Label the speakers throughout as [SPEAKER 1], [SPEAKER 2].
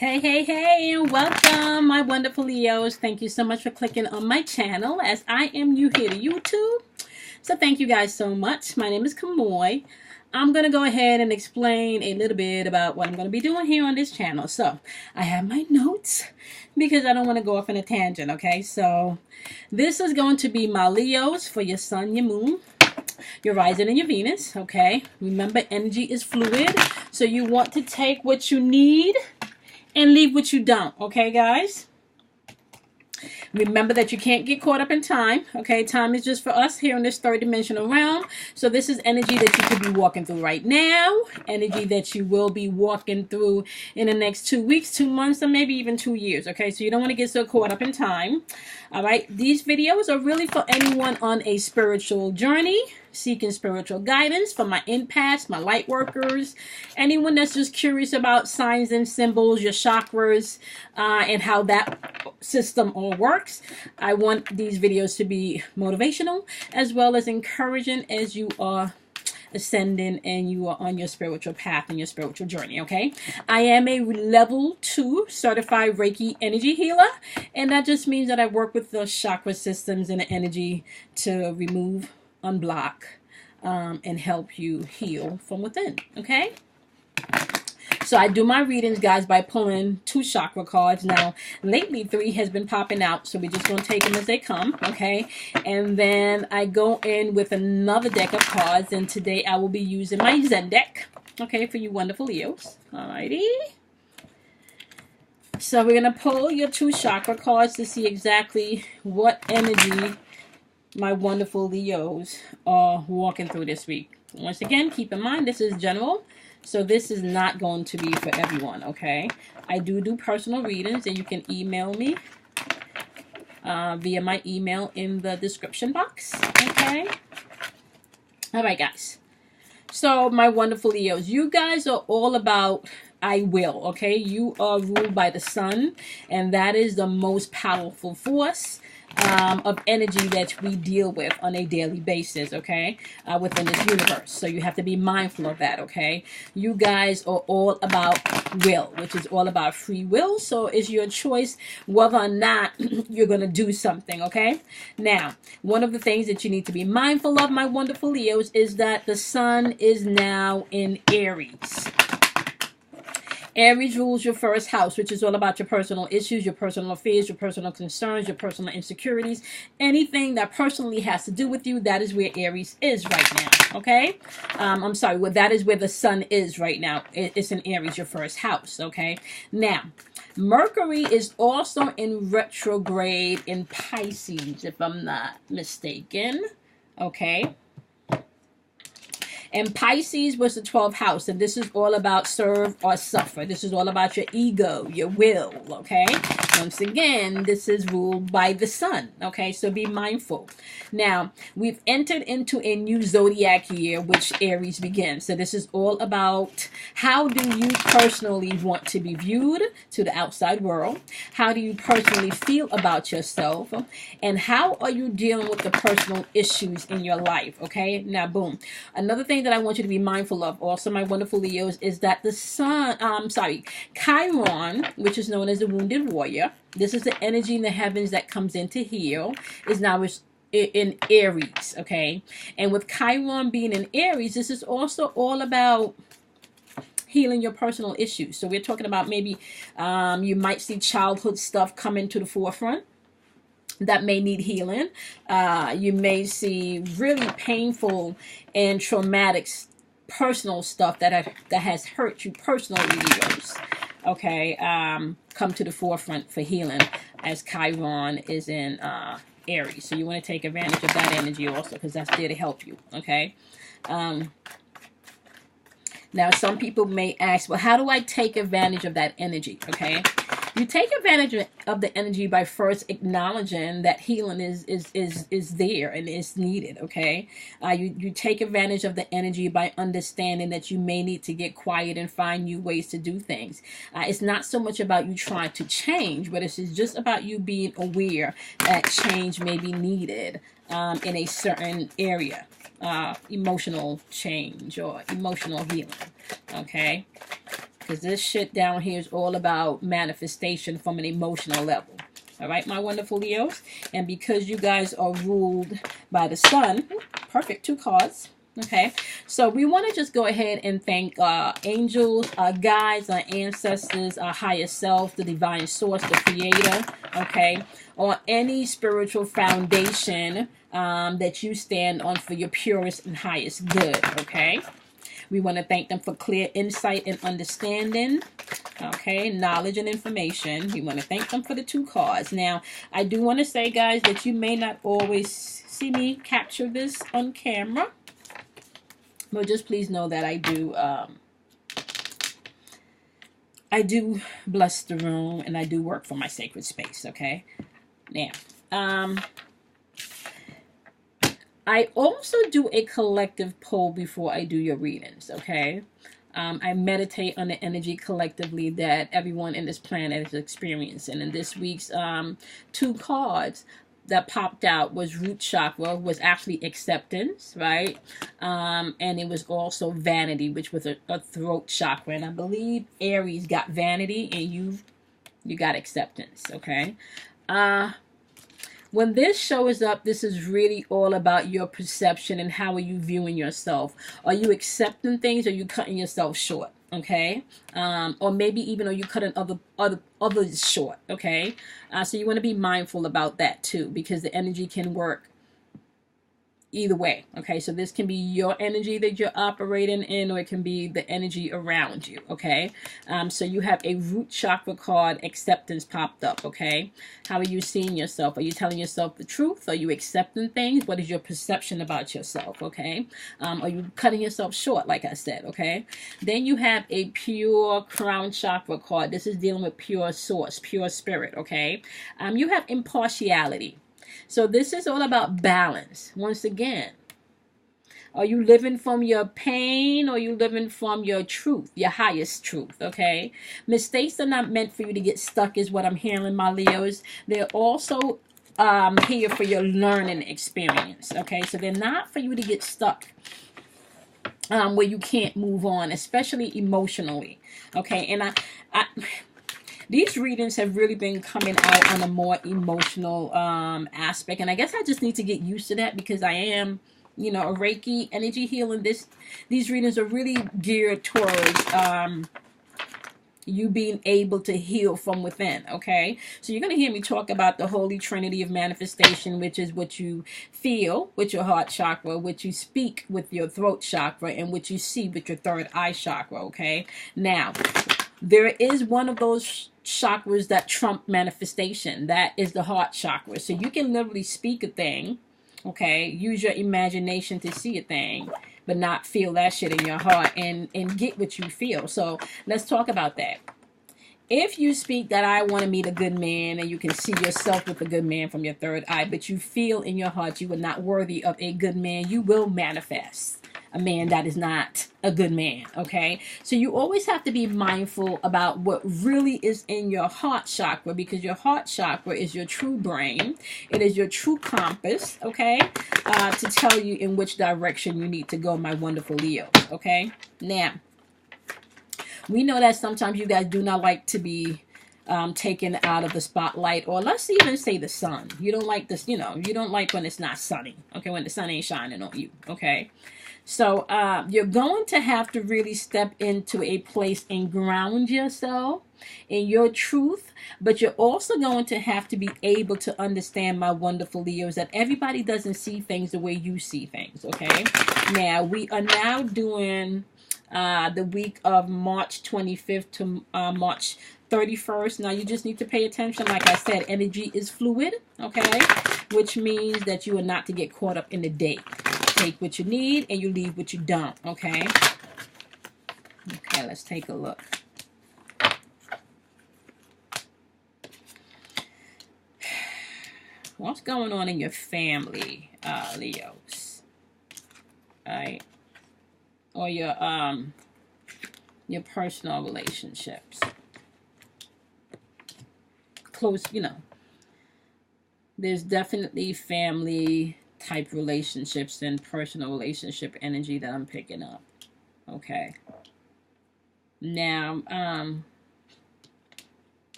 [SPEAKER 1] Hey, and welcome, my wonderful Leos. Thank you so much for clicking on my channel as I am new here to YouTube. So thank you guys so much. My name is Kamoy. I'm going to go ahead and explain a little bit about what I'm going to be doing here on this channel. So I have my notes because I don't want to go off on a tangent, okay? So this is going to be my Leos for your sun, your moon, your rising, and your Venus, okay? Remember, energy is fluid, so you want to take what you need and leave what you don't, okay, guys? Remember that you can't get caught up in time, okay? Time is just for us here in this third dimensional realm. So this is energy that you could be walking through right now, energy that you will be walking through in the next 2 weeks, 2 months, or maybe even 2 years, okay? So you don't want to get so caught up in time, all right? These videos are really for anyone on a spiritual journey, seeking spiritual guidance, for my empaths, my light workers, anyone that's just curious about signs and symbols, your chakras, and how that system all works. I want these videos to be motivational as well as encouraging as you are ascending and you are on your spiritual path and your spiritual journey, okay? I am a level 2 certified Reiki energy healer, and that just means that I work with the chakra systems and the energy to remove, unblock, and help you heal from within, okay? So I do my readings, guys, by pulling 2 chakra cards. Now, lately 3 has been popping out, so we're just going to take them as they come, okay? And then I go in with another deck of cards, and today I will be using my Zen deck, okay, for you wonderful Leos. Alrighty. So we're going to pull your 2 chakra cards to see exactly what energy my wonderful Leos are walking through this week. Once again, keep in mind, this is general. So this is not going to be for everyone, okay? I do personal readings, and you can email me via my email in the description box, okay? All right, guys. So my wonderful Leos, you guys are all about I will, okay? You are ruled by the sun, and that is the most powerful force of energy that we deal with on a daily basis, okay, within this universe. So you have to be mindful of that, okay? You guys are all about will, which is all about free will. So it's your choice whether or not you're going to do something, okay? Now, one of the things that you need to be mindful of, my wonderful Leos, is that the sun is now in Aries. Aries rules your first house, which is all about your personal issues, your personal affairs, your personal concerns, your personal insecurities. Anything that personally has to do with you, that is where Aries is right now, okay? I'm sorry, well, that is where the sun is right now. It's in Aries, your first house, okay? Now, Mercury is also in retrograde in Pisces, if I'm not mistaken, okay? And Pisces was the 12th house, and this is all about serve or suffer. This is all about your ego, your will, okay? Once again, this is ruled by the sun, okay? So be mindful. Now, we've entered into a new zodiac year, which Aries begins. So this is all about how do you personally want to be viewed to the outside world? How do you personally feel about yourself? And how are you dealing with the personal issues in your life, okay? Now, boom. Another thing that I want you to be mindful of also, my wonderful Leos, is that the sun, Chiron, which is known as the wounded warrior, this is the energy in the heavens that comes in to heal, is now in Aries, okay? And with Chiron being in Aries, this is also all about healing your personal issues. So we're talking about maybe you might see childhood stuff coming to the forefront that may need healing. You may see really painful and traumatic personal stuff that has hurt you personally, Leos, okay, come to the forefront for healing as Chiron is in Aries. So you want to take advantage of that energy also, because that's there to help you, okay? Now, some people may ask, well, how do I take advantage of that energy, okay? You take advantage of the energy by first acknowledging that healing is there and is needed, okay? You take advantage of the energy by understanding that you may need to get quiet and find new ways to do things. It's not so much about you trying to change, but it's just about you being aware that change may be needed in a certain area. Emotional change or emotional healing, okay? because this shit down here is all about manifestation from an emotional level. All right, my wonderful Leos. And because you guys are ruled by the sun, perfect, 2 cards. Okay, so we want to just go ahead and thank angels, our guides, our ancestors, our higher self, the divine source, the creator, okay, or any spiritual foundation that you stand on for your purest and highest good, okay? We want to thank them for clear insight and understanding, okay, knowledge and information. We want to thank them for the 2 cards. Now, I do want to say, guys, that you may not always see me capture this on camera, but just please know that I do bless the room and I do work for my sacred space, okay? Now, I also do a collective poll before I do your readings, okay? I meditate on the energy collectively that everyone in this planet is experiencing. And this week's 2 cards that popped out was root chakra, was actually acceptance, right? And it was also vanity, which was a throat chakra. And I believe Aries got vanity and you got acceptance, okay? When this shows up, this is really all about your perception and how are you viewing yourself. Are you accepting things or are you cutting yourself short? Okay, or maybe even are you cutting others short? Okay, so you want to be mindful about that too, because the energy can work either way. Okay, so this can be your energy that you're operating in, or it can be the energy around you. Okay, so you have a root chakra card, acceptance, popped up. Okay, how are you seeing yourself? Are you telling yourself the truth? Are you accepting things? What is your perception about yourself? Okay, are you cutting yourself short, like I said? Okay, then you have a pure crown chakra card. This is dealing with pure source, pure spirit. Okay, you have impartiality. So this is all about balance. Once again, are you living from your pain or are you living from your truth, your highest truth, okay? Mistakes are not meant for you to get stuck is what I'm hearing, my Leos. They're also here for your learning experience, okay? So they're not for you to get stuck where you can't move on, especially emotionally, okay? And these readings have really been coming out on a more emotional aspect. And I guess I just need to get used to that because I am, you know, a Reiki energy healing. These readings are really geared towards you being able to heal from within, okay? So you're going to hear me talk about the Holy Trinity of Manifestation, which is what you feel with your heart chakra, what you speak with your throat chakra, and what you see with your third eye chakra, okay? Now, there is one of those chakras that trump manifestation. That is the heart chakra. So you can literally speak a thing, okay? Use your imagination to see a thing, but not feel that shit in your heart and get what you feel. So let's talk about that. If you speak that I want to meet a good man and you can see yourself with a good man from your third eye, but you feel in your heart you are not worthy of a good man, you will manifest a man that is not a good man, okay? So you always have to be mindful about what really is in your heart chakra, because your heart chakra is your true brain. It is your true compass, okay? To tell you in which direction you need to go, my wonderful Leo, okay? Now, we know that sometimes you guys do not like to be taken out of the spotlight, or let's even say the sun. You don't like this, you know, you don't like when it's not sunny, okay? When the sun ain't shining on you, okay? So you're going to have to really step into a place and ground yourself in your truth, but you're also going to have to be able to understand, my wonderful Leos, that everybody doesn't see things the way you see things, okay? Now, we are now doing the week of March 25th to March 31st. Now, you just need to pay attention. Like I said, energy is fluid, okay? Which means that you are not to get caught up in the day. Take what you need and you leave what you don't, okay? Okay, let's take a look. What's going on in your family, Leos? All right? Or your personal relationships. Close, you know. There's definitely family type relationships and personal relationship energy that I'm picking up. Okay. Now,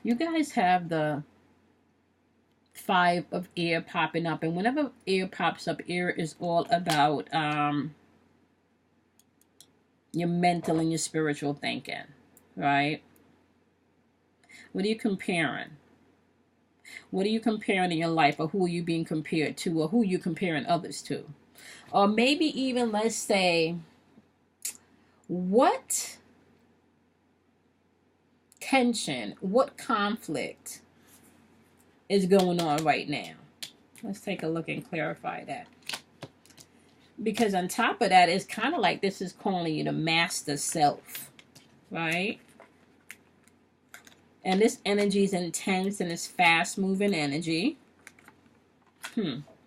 [SPEAKER 1] you guys have the Five of Air popping up, and whenever air pops up, air is all about your mental and your spiritual thinking, right? What are you comparing? What are you comparing in your life, or who are you being compared to, or who are you comparing others to? Or maybe even, let's say, what tension, what conflict is going on right now? Let's take a look and clarify that. Because on top of that, it's kind of like this is calling you to master self, right? And this energy is intense and it's fast moving energy.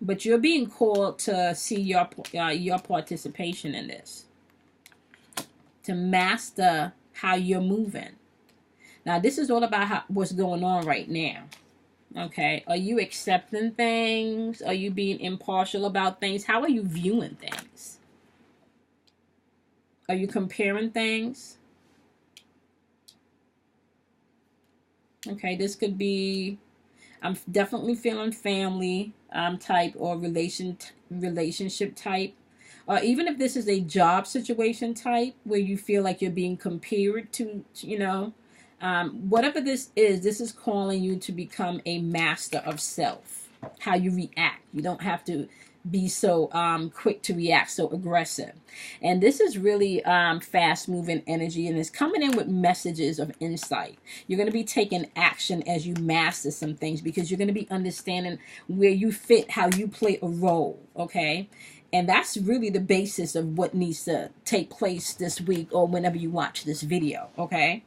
[SPEAKER 1] But you're being called to see your participation in this, to master how you're moving. Now, this is all about what's going on right now. Okay, are you accepting things? Are you being impartial about things? How are you viewing things? Are you comparing things? Okay, this could be, I'm definitely feeling family type or relationship type. Or even if this is a job situation type where you feel like you're being compared to, you know, whatever this is calling you to become a master of self. How you react. You don't have to be so quick to react, so aggressive. And this is really fast moving energy, and it's coming in with messages of insight. You're going to be taking action as you master some things, because you're going to be understanding where you fit, how you play a role. Okay. And that's really the basis of what needs to take place this week or whenever you watch this video. Okay.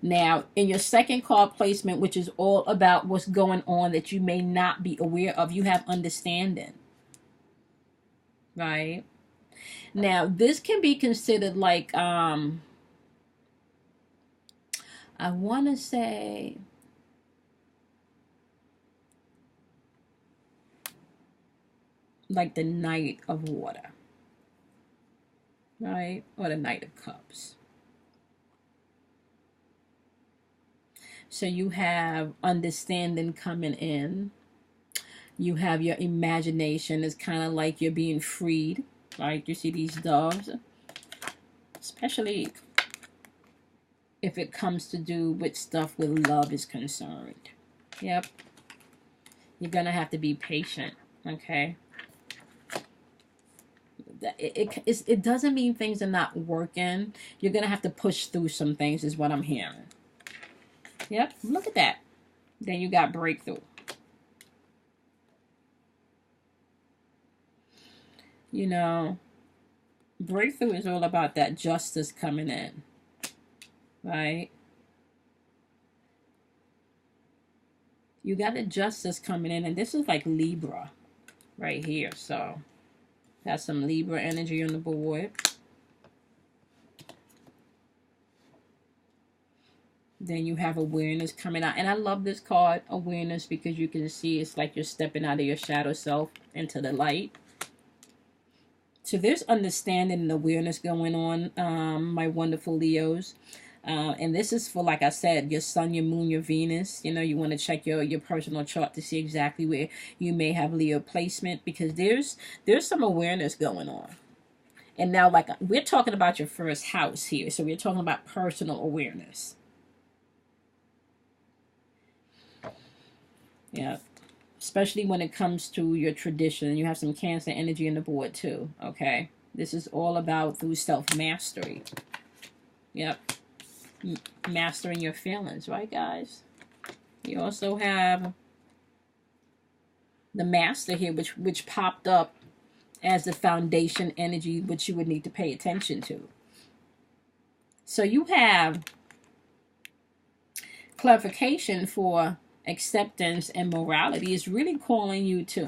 [SPEAKER 1] Now, in your second card placement, which is all about what's going on that you may not be aware of, you have understanding. Right? Now, this can be considered like, I want to say, like the Knight of Water. Right? Or the Knight of Cups. So you have understanding coming in. You have your imagination. It's kind of like you're being freed. Right? You see these doves. Especially if it comes to do with stuff with love is concerned. Yep. You're going to have to be patient. Okay? It doesn't mean things are not working. You're going to have to push through some things is what I'm hearing. Yep, look at that. Then you got breakthrough. You know, breakthrough is all about that justice coming in. Right? You got the justice coming in, and this is like Libra right here. So, got some Libra energy on the board. Then you have awareness coming out. And I love this card, awareness, because you can see it's like you're stepping out of your shadow self into the light. So there's understanding and awareness going on, my wonderful Leos. And this is for, like I said, your sun, your moon, your Venus. You know, you want to check your personal chart to see exactly where you may have Leo placement, because there's some awareness going on. And now, like, we're talking about your first house here. So we're talking about personal awareness. Yeah, especially when it comes to your tradition. You have some Cancer energy in the board too. Okay, this is all about through self-mastery. Yep, mastering your feelings, right, guys? You also have the Master here, which popped up as the foundation energy, which you would need to pay attention to. So you have clarification for acceptance and morality. Is really calling you to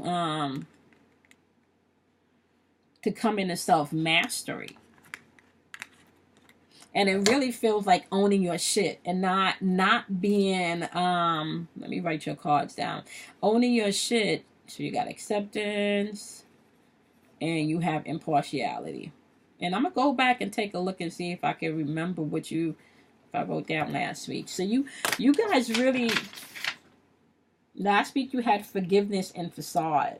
[SPEAKER 1] come into self-mastery. And it really feels like owning your shit and not being let me write your cards down. Owning your shit. So you got acceptance and you have impartiality. And I'm going to go back and take a look and see if I can remember what if I wrote down last week. So you guys really, last week you had forgiveness and facade.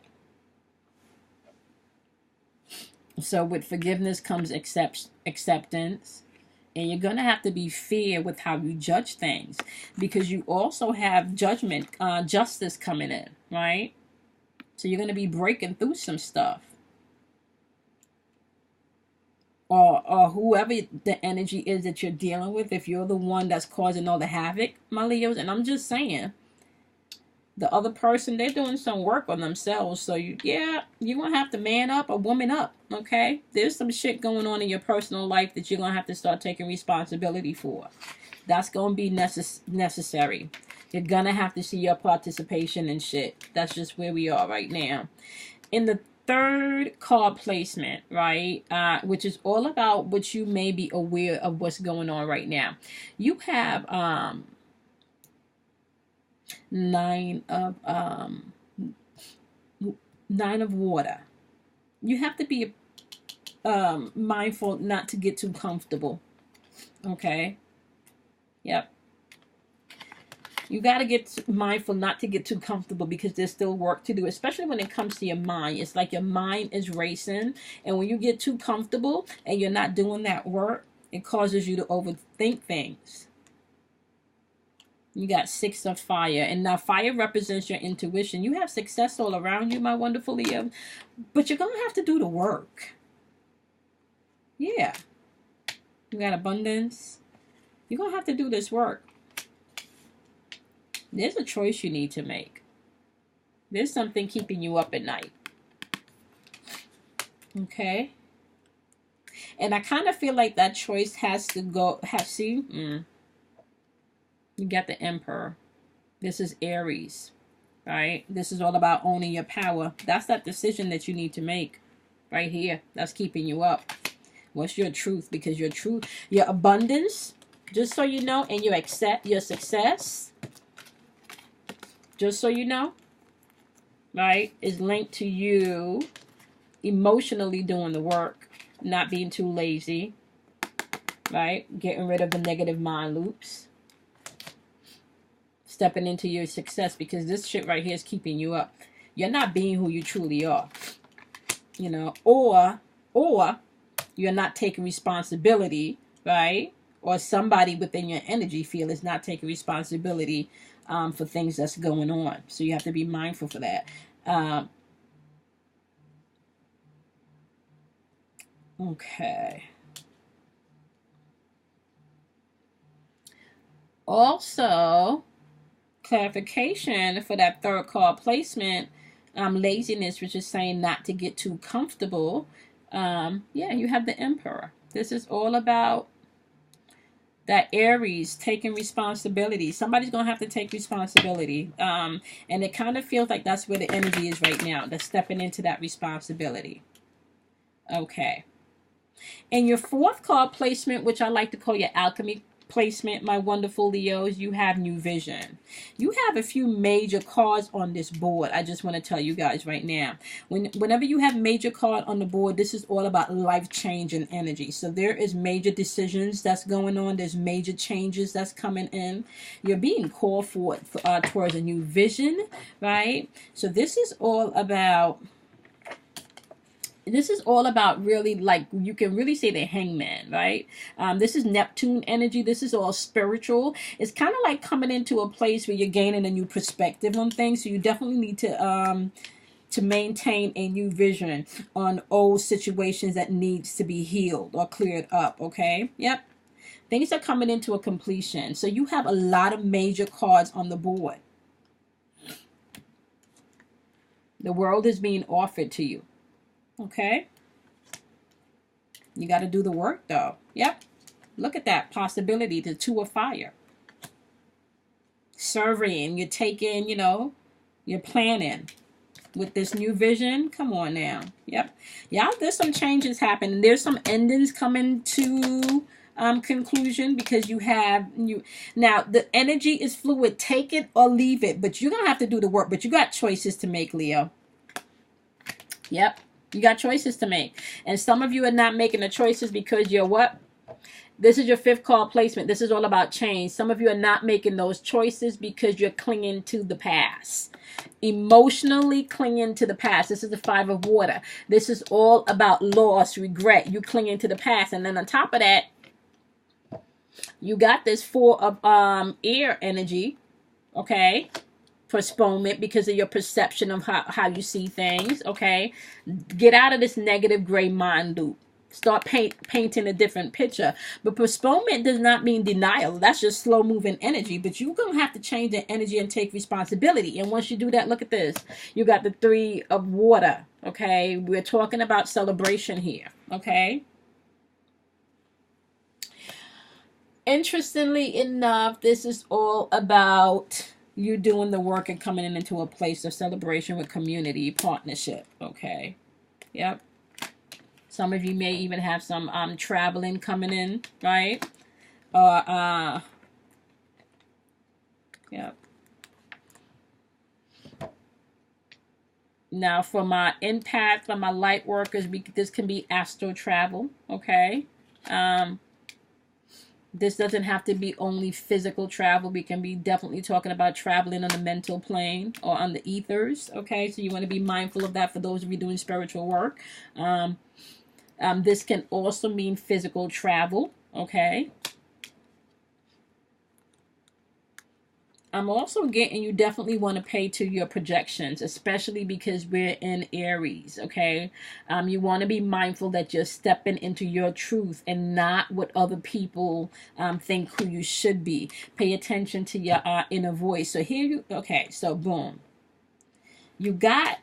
[SPEAKER 1] So with forgiveness comes acceptance. And you're going to have to be fair with how you judge things, because you also have judgment, justice coming in, right? So you're going to be breaking through some stuff. Or whoever the energy is that you're dealing with, if you're the one that's causing all the havoc, my Leos. And I'm just saying, the other person, they're doing some work on themselves. So you're going to have to man up or woman up, okay? There's some shit going on in your personal life that you're going to have to start taking responsibility for. That's going to be necessary. You're going to have to see your participation in shit. That's just where we are right now. In the third card placement, right, which is all about what you may be aware of what's going on right now. You have nine of water. You have to be mindful not to get too comfortable. Okay. Yep. You got to get mindful not to get too comfortable, because there's still work to do, especially when it comes to your mind. It's like your mind is racing, and when you get too comfortable and you're not doing that work, it causes you to overthink things. You got 6 of fire, and now fire represents your intuition. You have success all around you, my wonderful Leo, but you're going to have to do the work. Yeah. You got abundance. You're going to have to do this work. There's a choice you need to make. There's something keeping you up at night. Okay? And I kind of feel like that choice has to go, you got the Emperor. This is Aries, right? This is all about owning your power. That's that decision that you need to make right here. That's keeping you up. What's your truth? Because your truth, your abundance, just so you know, and you accept your success, just so you know, right, is linked to you emotionally doing the work, not being too lazy, right? Getting rid of the negative mind loops. Stepping into your success, because this shit right here is keeping you up. You're not being who you truly are. You know, or you're not taking responsibility, right? Or somebody within your energy field is not taking responsibility for things that's going on. So you have to be mindful for that. Okay. Also, clarification for that third card placement, laziness, which is saying not to get too comfortable. Yeah, you have the Emperor. This is all about that Aries taking responsibility. Somebody's going to have to take responsibility. And it kind of feels like that's where the energy is right now. They're stepping into that responsibility. Okay. And your fourth card placement, which I like to call your alchemy placement, my wonderful Leos, you have new vision. You have a few major cards on this board. I just want to tell you guys right now, whenever you have major card on the board, this is all about life change and energy. So there is major decisions that's going on. There's major changes that's coming in. You're being called for towards a new vision, right? So this is all about really, like, you can really say the Hangman, right? This is Neptune energy. This is all spiritual. It's kind of like coming into a place where you're gaining a new perspective on things. So you definitely need to maintain a new vision on old situations that needs to be healed or cleared up, okay? Yep. Things are coming into a completion. So you have a lot of major cards on the board. The world is being offered to you. Okay. You got to do the work, though. Yep. Look at that possibility. The 2 of fire. Surveying. You're taking, you're planning. With this new vision. Come on now. Yep. Yeah, there's some changes happening. There's some endings coming to conclusion, because now the energy is fluid. Take it or leave it. But you're going to have to do the work. But you got choices to make, Leo. Yep. You got choices to make. And some of you are not making the choices because you're what? This is your 5th card placement. This is all about change. Some of you are not making those choices because you're clinging to the past. Emotionally clinging to the past. This is the 5 of water. This is all about loss, regret. You clinging to the past. And then on top of that, you got this 4 of air energy. Okay. Postponement because of your perception of how you see things. Okay. Get out of this negative gray mind loop. Start painting a different picture. But postponement does not mean denial. That's just slow moving energy. But you're going to have to change the energy and take responsibility. And once you do that, look at this. You got the 3 of water. Okay. We're talking about celebration here. Okay. Interestingly enough, this is all about you doing the work and coming into a place of celebration with community partnership. Okay. Yep. Some of you may even have some traveling coming in, right? Yep. Now for my empath, for my light workers, this can be astral travel, okay? This doesn't have to be only physical travel. We can be definitely talking about traveling on the mental plane or on the ethers, okay? So you want to be mindful of that for those of you doing spiritual work. This can also mean physical travel, okay? I'm also getting you definitely want to pay to your projections, especially because we're in Aries, okay? You want to be mindful that you're stepping into your truth and not what other people think who you should be. Pay attention to your inner voice. So here you, okay, so boom. You got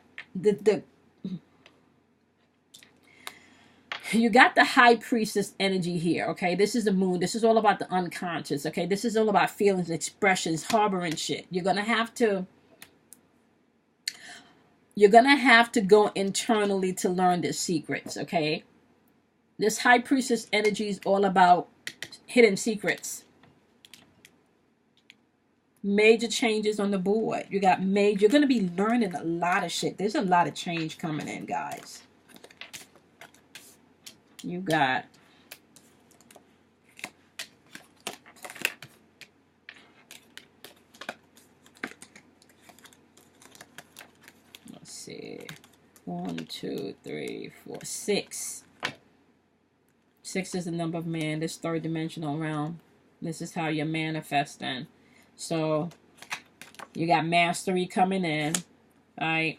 [SPEAKER 1] you got the high priestess energy here, okay? This is the moon. This is all about the unconscious, okay? This is all about feelings, expressions, harboring shit. You're going to have to go internally to learn the secrets, okay? This high priestess energy is all about hidden secrets. Major changes on the board. You're going to be learning a lot of shit. There's a lot of change coming in, guys. You got let's see, 1, 2, 3, 4, 6. 6 is the number of man, this 3rd dimensional realm. This is how you're manifesting. So you got mastery coming in, right?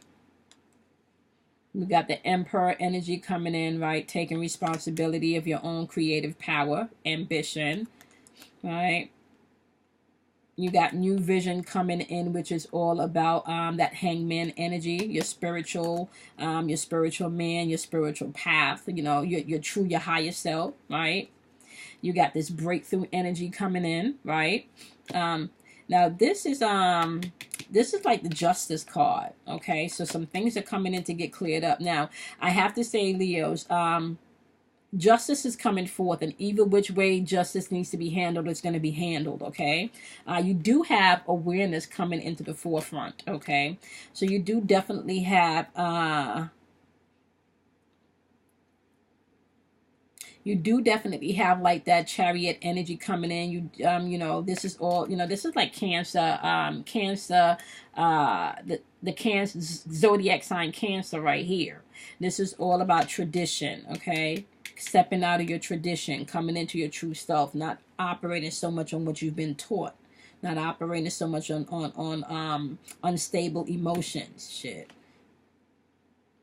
[SPEAKER 1] We got the Emperor energy coming in, right? Taking responsibility of your own creative power, ambition, right? You got new vision coming in, which is all about that hangman energy, your spiritual man, your spiritual path, you know, your true, your higher self, right? You got this breakthrough energy coming in, right? Now this is like the Justice card, okay? So some things are coming in to get cleared up. Now, I have to say, Leos, justice is coming forth, and either which way justice needs to be handled, it's going to be handled, okay? You do have awareness coming into the forefront, okay? So you do definitely have like that Chariot energy coming in. You know, this is all, you know, this is like Cancer, the Cancer zodiac sign Cancer right here. This is all about tradition, okay? Stepping out of your tradition, coming into your true self, not operating so much on what you've been taught, not operating so much on unstable emotions, shit.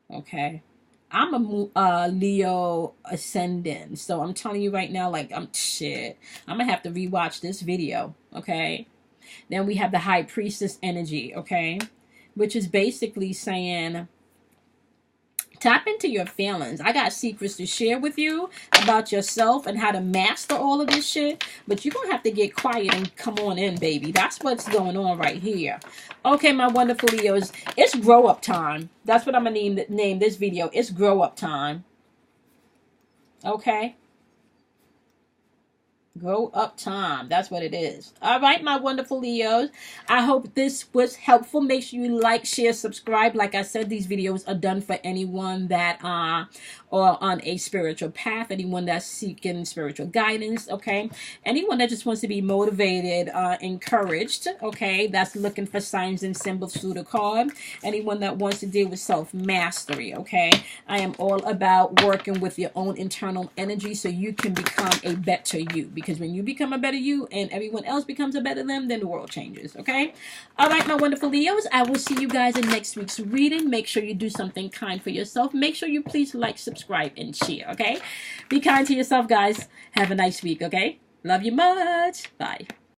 [SPEAKER 1] Okay. I'm a Leo ascendant, so I'm telling you right now, like, I'm gonna have to rewatch this video, okay? Then we have the High Priestess energy, okay? Which is basically saying, tap into your feelings. I got secrets to share with you about yourself and how to master all of this shit, but you're gonna have to get quiet and come on in, baby. That's what's going on right here. Okay, my wonderful Leos, it's grow up time. That's what I'm gonna name this video. It's grow up time. Okay? Grow up time. That's what it is. All right, my wonderful Leos. I hope this was helpful. Make sure you like, share, subscribe. Like I said, these videos are done for anyone that are on a spiritual path, anyone that's seeking spiritual guidance, okay? Anyone that just wants to be motivated, encouraged, okay? That's looking for signs and symbols through the card. Anyone that wants to deal with self-mastery, okay? I am all about working with your own internal energy so you can become a better you. Because when you become a better you and everyone else becomes a better them, then the world changes, okay? All right, my wonderful Leos, I will see you guys in next week's reading. Make sure you do something kind for yourself. Make sure you please like, subscribe, and share, okay? Be kind to yourself, guys. Have a nice week, okay? Love you much. Bye.